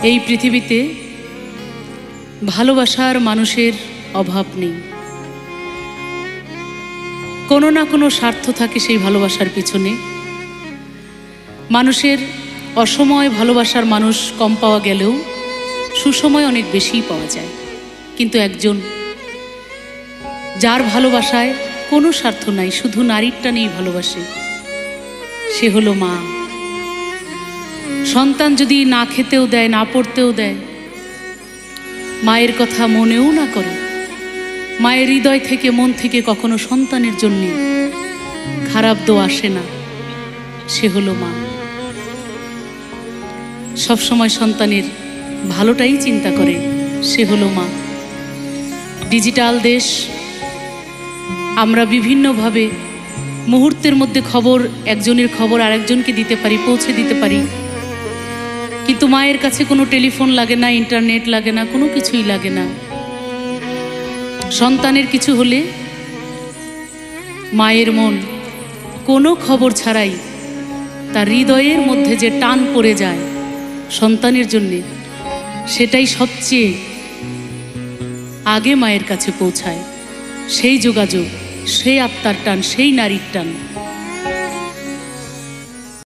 এই পৃথিবীতে ভালোবাসার মানুষের অভাব নেই। কোনো না কোনো স্বার্থ থাকে সেই ভালোবাসার পিছনে। মানুষের অসময় ভালোবাসার মানুষ কম পাওয়া গেলেও সুসময় অনেক বেশিই পাওয়া যায়। কিন্তু একজন যার ভালোবাসায় কোনো স্বার্থ নাই, শুধু নারীরটা নিয়েই ভালোবাসে, সে হলো মা। সন্তান যদি না খেতেও দেয়, না পড়তেও দেয়, মায়ের কথা মনেও না করে, মায়ের হৃদয় থেকে মন থেকে কখনো সন্তানের জন্য খারাপ দোয়া আসে না, সে হলো মা। সবসময় সন্তানের ভালোটাই চিন্তা করে, সে হলো মা। ডিজিটাল দেশ, আমরা বিভিন্নভাবে মুহূর্তের মধ্যে খবর, একজনের খবর আরেকজনকে দিতে পারি, পৌঁছে দিতে পারি। কিন্তু মায়ের কাছে কোনো টেলিফোন লাগে না, ইন্টারনেট লাগে না, কোনো কিছুই লাগে না। সন্তানের কিছু হলে মায়ের মন কোনো খবর ছাড়াই তার হৃদয়ের মধ্যে যে টান পড়ে যায় সন্তানের জন্যে, সেটাই সবচেয়ে আগে মায়ের কাছে পৌঁছায়। সেই যোগাযোগ, সেই আত্মার টান, সেই নারীর টান।